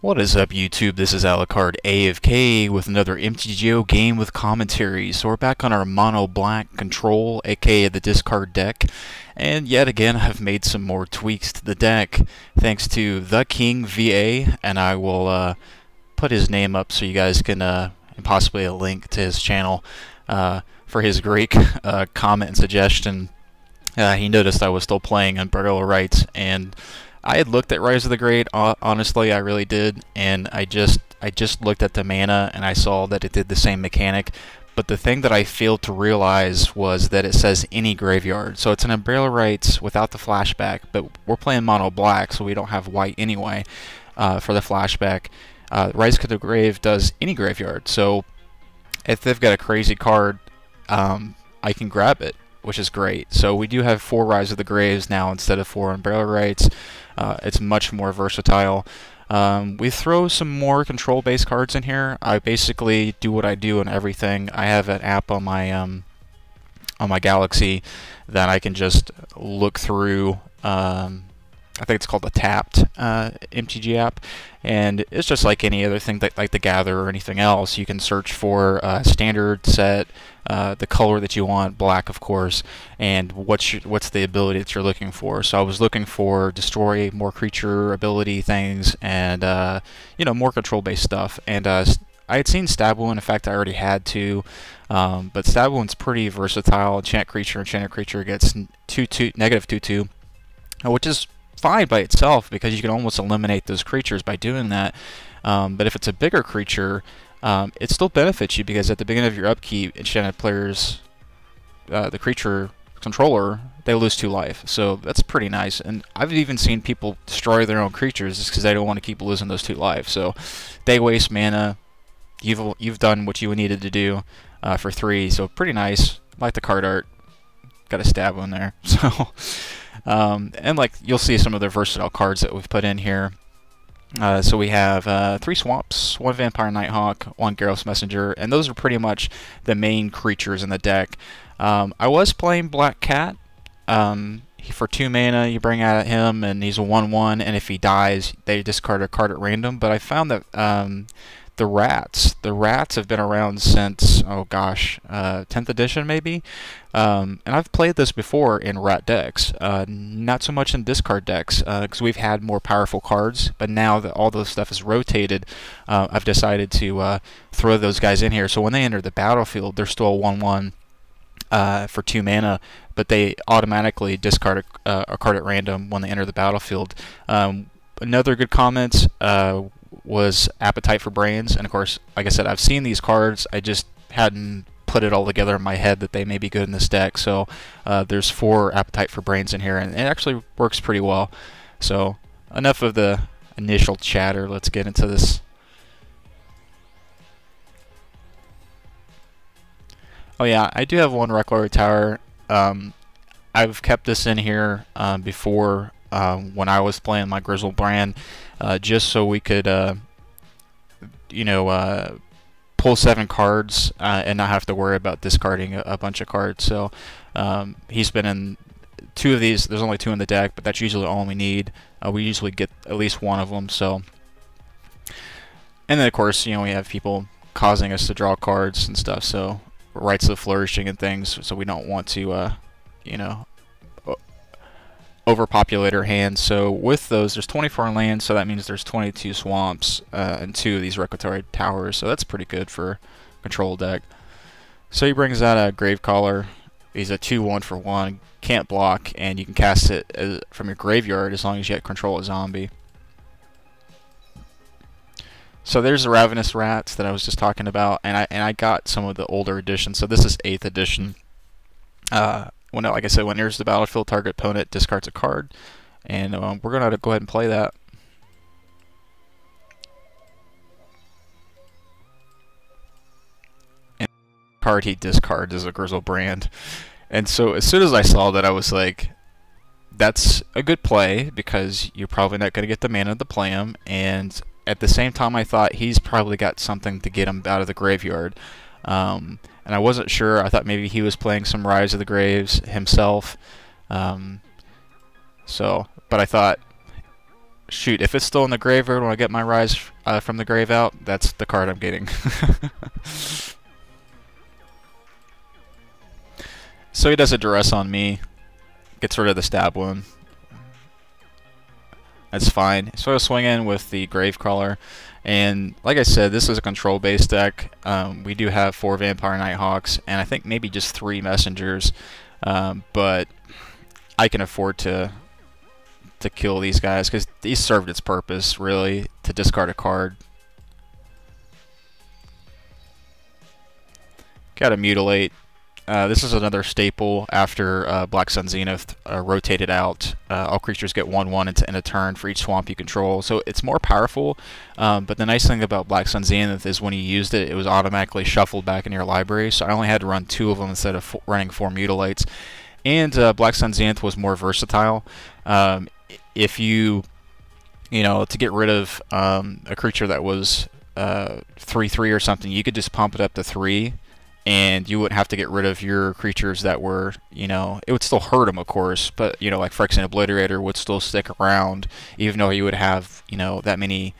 What is up, YouTube? This is Alucard AFK with another MTGO game with commentary. So we're back on our mono black control, aka the discard deck, and yet again I've made some more tweaks to the deck thanks to the King VA, and I will put his name up so you guys can and possibly a link to his channel for his great comment and suggestion. He noticed I was still playing Umbrella Rights, and I had looked at Rise of the Great, honestly I really did, and I just looked at the mana and I saw that it did the same mechanic, but the thing that I failed to realize was that it says any graveyard. So it's an Umbrella Rights without the flashback, but we're playing mono black, so we don't have white anyway for the flashback. Rise to the Grave does any graveyard, so if they've got a crazy card, I can grab it, which is great. So we do have 4 Rise of the Graves now instead of 4 Umbrella Rights. It's much more versatile. We throw some more control-based cards in here. I basically do what I do in everything. I have an app on my Galaxy that I can just look through. I think it's called the Tapped MTG app, and it's just like any other thing, like the Gather or anything else. You can search for standard set, the color that you want, black of course, and what's the ability that you're looking for. So I was looking for destroy, more creature ability things, and you know, more control-based stuff. And I had seen Stab Wound. In fact, I already had to, but Stab Wound's pretty versatile. Enchanted creature gets -2/2, which is fine by itself because you can almost eliminate those creatures by doing that. But if it's a bigger creature, it still benefits you because at the beginning of your upkeep, enchanted players, the creature controller, they lose 2 life. So that's pretty nice. And I've even seen people destroy their own creatures just because they don't want to keep losing those 2 life. So they waste mana. You've done what you needed to do for 3. So pretty nice. Like the card art. Got a Stab Wound there. So. And like you'll see some of the versatile cards that we've put in here. So we have 3 Swamps, 1 Vampire Nighthawk, 1 Garrus Messenger, and those are pretty much the main creatures in the deck. I was playing Black Cat. For 2 mana, you bring out him, and he's a 1/1, and if he dies, they discard a card at random. But I found that the rats have been around since, oh gosh, 10th edition maybe, and I've played this before in rat decks, not so much in discard decks because we've had more powerful cards, but now that all those stuff is rotated, I've decided to throw those guys in here. So when they enter the battlefield, they're still a 1/1 for 2 mana, but they automatically discard a card at random when they enter the battlefield. Another good comment was Appetite for Brains, and of course, like I said, I've seen these cards, I just hadn't put it all together in my head that they may be good in this deck. So there's 4 Appetite for Brains in here, and it actually works pretty well. So enough of the initial chatter, let's get into this. Oh yeah, I do have 1 Reclaimer Tower. I've kept this in here before when I was playing my Grizzle brand, just so we could, you know, pull 7 cards and not have to worry about discarding a bunch of cards. So he's been in 2 of these. There's only 2 in the deck, but that's usually all we need. We usually get at least 1 of them. So, and then of course, you know, we have people causing us to draw cards and stuff. So Rites of Flourishing and things. So we don't want to, you know, overpopulate our hands. So with those, there's 24 lands, so that means there's 22 swamps and 2 of these Reclaimer Towers, so that's pretty good for control deck. So he brings out a Gravecaller. He's a 2/1 for 1, can't block, and you can cast it from your graveyard as long as you have control a zombie. So there's the Ravenous Rats that I was just talking about, and I got some of the older editions. So this is 8th edition. When, like I said, when enters the battlefield, target opponent discards a card, and we're going to go ahead and play that. And the card he discards is a Grizzle brand. And so as soon as I saw that, I was like, that's a good play, because you're probably not going to get the mana to play him, and at the same time I thought he's probably got something to get him out of the graveyard. And I wasn't sure. I thought maybe he was playing some Rise of the Graves himself. But I thought shoot, if it's still in the graveyard when I get my Rise from the grave out, that's the card I'm getting. So he does a duress on me, gets rid of the stab wound. That's fine. So I'll swing in with the Gravecrawler, and like I said, this is a control-based deck. We do have 4 Vampire Nighthawks, and I think maybe just 3 Messengers, but I can afford to kill these guys because these served its purpose, really, to discard a card. Got to Mutilate. This is another staple after Black Sun Zenith rotated out. All creatures get 1/1 in a turn for each swamp you control, so it's more powerful. But the nice thing about Black Sun Zenith is when you used it, it was automatically shuffled back in your library, so I only had to run 2 of them instead of running 4 Mutilates. And Black Sun Zenith was more versatile. If you know, to get rid of a creature that was 3/3 or something, you could just pump it up to 3. And you wouldn't have to get rid of your creatures that were, you know, it would still hurt them, of course, but, you know, like Phyrexian Obliterator would still stick around, even though you would have, you know, that many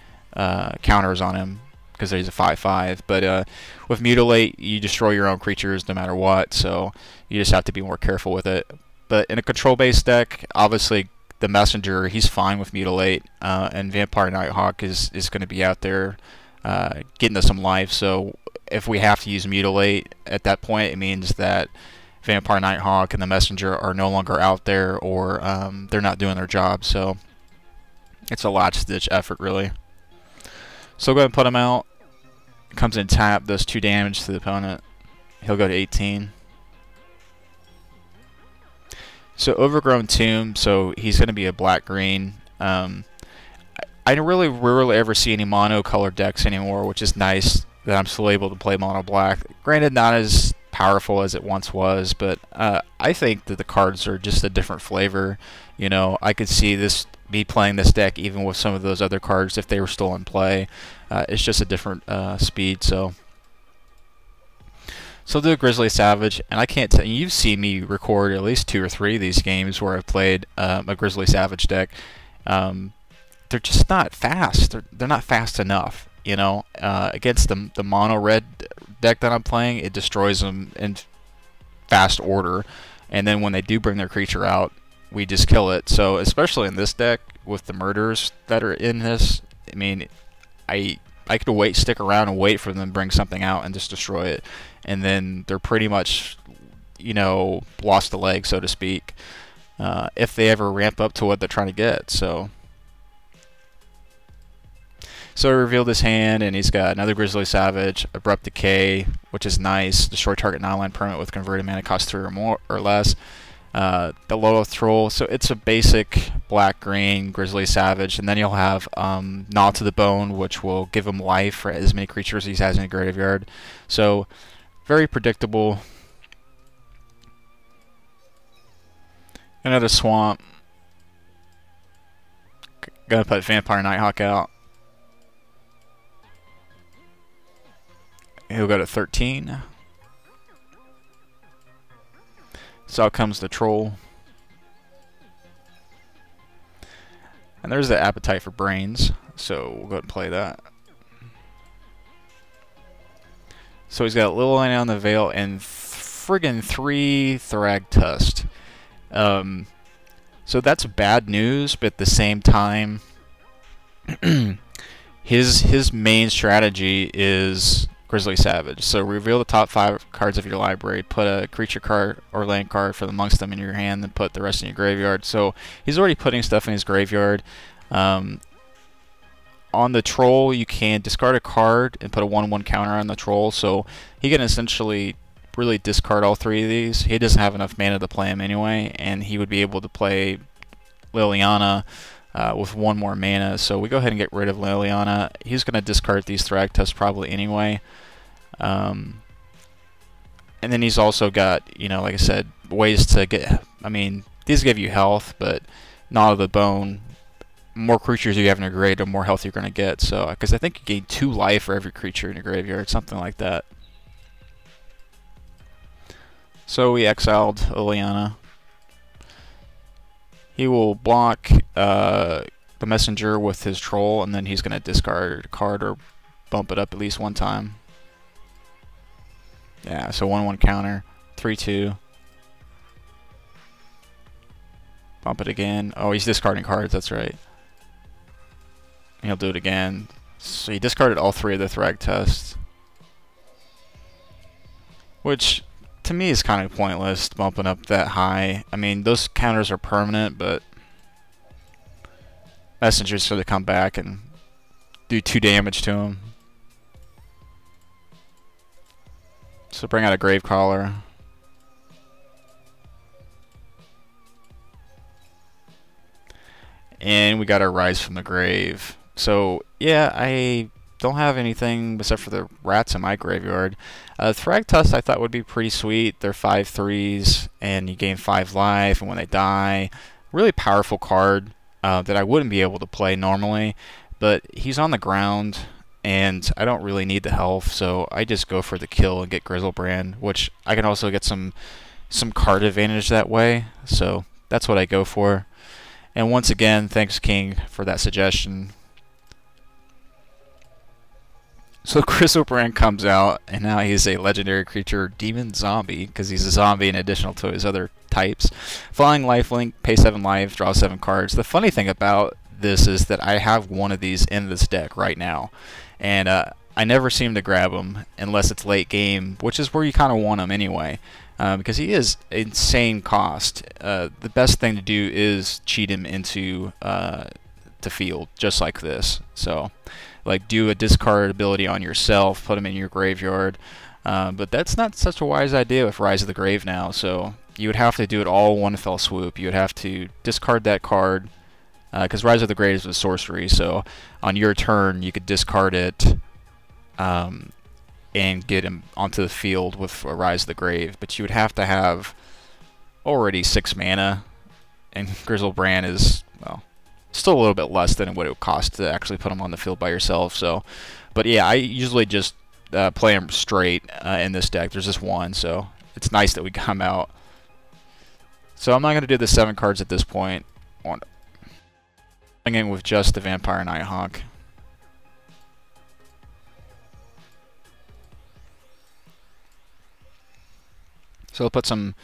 counters on him, because he's a 5/5. But with Mutilate, you destroy your own creatures no matter what, so you just have to be more careful with it. But in a control-based deck, obviously, the Messenger, he's fine with Mutilate, and Vampire Nighthawk is going to be out there getting us some life, so if we have to use Mutilate at that point, it means that Vampire Nighthawk and the Messenger are no longer out there, or they're not doing their job, so it's a last-ditch effort, really. So go ahead and put him out. Comes in tap, does 2 damage to the opponent. He'll go to 18. So Overgrown Tomb, so he's going to be a black-green. I don't really rarely ever see any mono-colored decks anymore, which is nice that I'm still able to play mono black. Granted, not as powerful as it once was, but I think that the cards are just a different flavor. You know, I could see me playing this deck even with some of those other cards if they were still in play. It's just a different speed. So do Grizzly Savage, and I can't tell you, you've seen me record at least 2 or 3 of these games where I've played a Grizzly Savage deck. They're just not fast. They're not fast enough. You know, against the mono red deck that I'm playing, it destroys them in fast order, and then when they do bring their creature out, we just kill it. So especially in this deck with the murders that are in this, I mean, I could stick around and wait for them to bring something out and just destroy it, and then they're pretty much, you know, lost the leg, so to speak, if they ever ramp up to what they're trying to get. So he revealed his hand, and he's got another Grizzly Savage, Abrupt Decay, which is nice. Destroy target non-land permanent with converted mana cost 3 or more or less. The Lilith Troll, so it's a basic black-green Grizzly Savage, and then you'll have Gnaw to the Bone, which will give him life for as many creatures as he has in the graveyard. So very predictable. Another Swamp. Gonna put Vampire Nighthawk out. He'll go to 13. So out comes the Troll. And there's the Appetite for Brains. So we'll go ahead and play that. So he's got Liliana on the Veil and friggin' 3 Thragtusk. So that's bad news, but at the same time, his main strategy is Grizzly Savage. So reveal the top 5 cards of your library, put a creature card or land card from amongst them in your hand, then put the rest in your graveyard. So he's already putting stuff in his graveyard. On the Troll, you can discard a card and put a 1/1 counter on the Troll. So he can essentially really discard all 3 of these. He doesn't have enough mana to play him anyway, and he would be able to play Liliana with 1 more mana. So we go ahead and get rid of Liliana. He's going to discard these Thragtusk probably anyway. And then he's also got, you know, like I said, ways to get, I mean, these give you health, but Gnaw to the Bone, more creatures you have in your grave, the more health you're going to get. So, because I think you gain 2 life for every creature in your graveyard, something like that. So we exiled Liliana. He will block the messenger with his troll, and then he's going to discard a card or bump it up at least one time. Yeah, so 1/1 counter, 3/2. Bump it again. Oh, he's discarding cards, that's right. He'll do it again. So he discarded all 3 of the Thrag tests, which to me is kind of pointless, bumping up that high. I mean, those counters are permanent, but Messenger's going to come back and do 2 damage to him. So bring out a Gravecrawler. And we got our Rise from the Grave. So yeah, I don't have anything except for the rats in my graveyard. Thragtusk I thought would be pretty sweet. They're 5/3s, and you gain 5 life, and when they die, really powerful card that I wouldn't be able to play normally. But he's on the ground, and I don't really need the health, so I just go for the kill and get Grizzlebrand, which I can also get some card advantage that way. So that's what I go for. And once again, thanks King for that suggestion. So Grizzlebrand comes out, and now he's a legendary creature, Demon Zombie, because he's a zombie in addition to his other types. Flying lifelink, pay 7 life, draw 7 cards. The funny thing about this is that I have one of these in this deck right now, and I never seem to grab him unless it's late game, which is where you kind of want him anyway. Because he is insane cost. The best thing to do is cheat him into the field, just like this. So, like, do a discard ability on yourself, put him in your graveyard. But that's not such a wise idea with Rise of the Grave now. So you would have to do it all one fell swoop. You would have to discard that card, because Rise of the Grave is a sorcery. So on your turn, you could discard it. And get him onto the field with a Rise of the Grave, but you would have to have already 6 mana, and Grizzlebrand is, well, still a little bit less than what it would cost to actually put him on the field by yourself. So, but yeah, I usually just play him straight in this deck. There's just one, so it's nice that we come out. So I'm not going to do the 7 cards at this point. I'm going in with just the Vampire Nighthawk. So I'll put some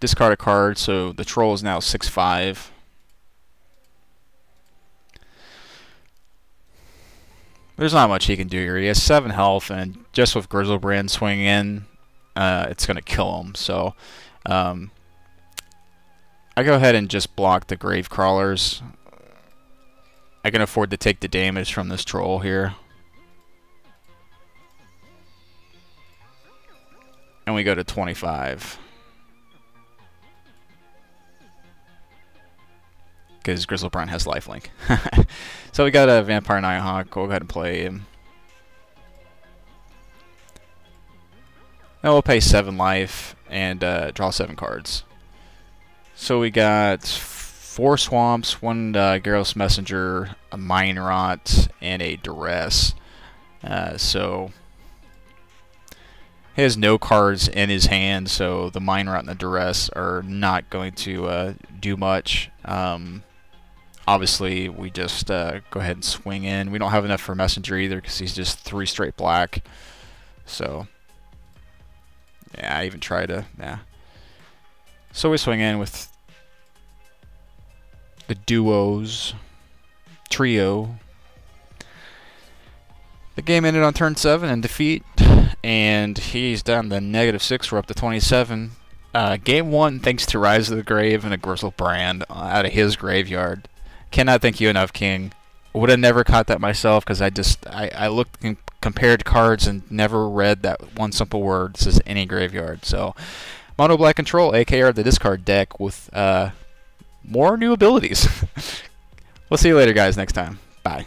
discard a card, so the troll is now 6/5. There's not much he can do here. He has 7 health, and just with Grizzlebrand swinging in, it's going to kill him. So I go ahead and just block the Gravecrawlers. I can afford to take the damage from this troll here. And we go to 25. Because Grizzlebrand has lifelink. So we got a Vampire Nighthawk. Go ahead and play him. Now we'll pay 7 life and draw 7 cards. So we got 4 Swamps, 1 Garrulous Messenger, a Mind Rot, and a Duress. So he has no cards in his hand, so the Mind Rot and the Duress are not going to do much. Obviously, we just go ahead and swing in. We don't have enough for Messenger either because he's just 3 straight black. So, yeah, I even try to, yeah. So we swing in with the trio. The game ended on turn 7 in defeat, and he's down to -6. We're up to 27. Game 1, thanks to Rise of the Grave and a Grizzlebrand out of his graveyard. Cannot thank you enough, King. Would have never caught that myself because I looked and compared cards and never read that one simple word. This is any graveyard. So, Mono Black Control, AKR the discard deck with more new abilities. We'll see you later, guys, next time. Bye.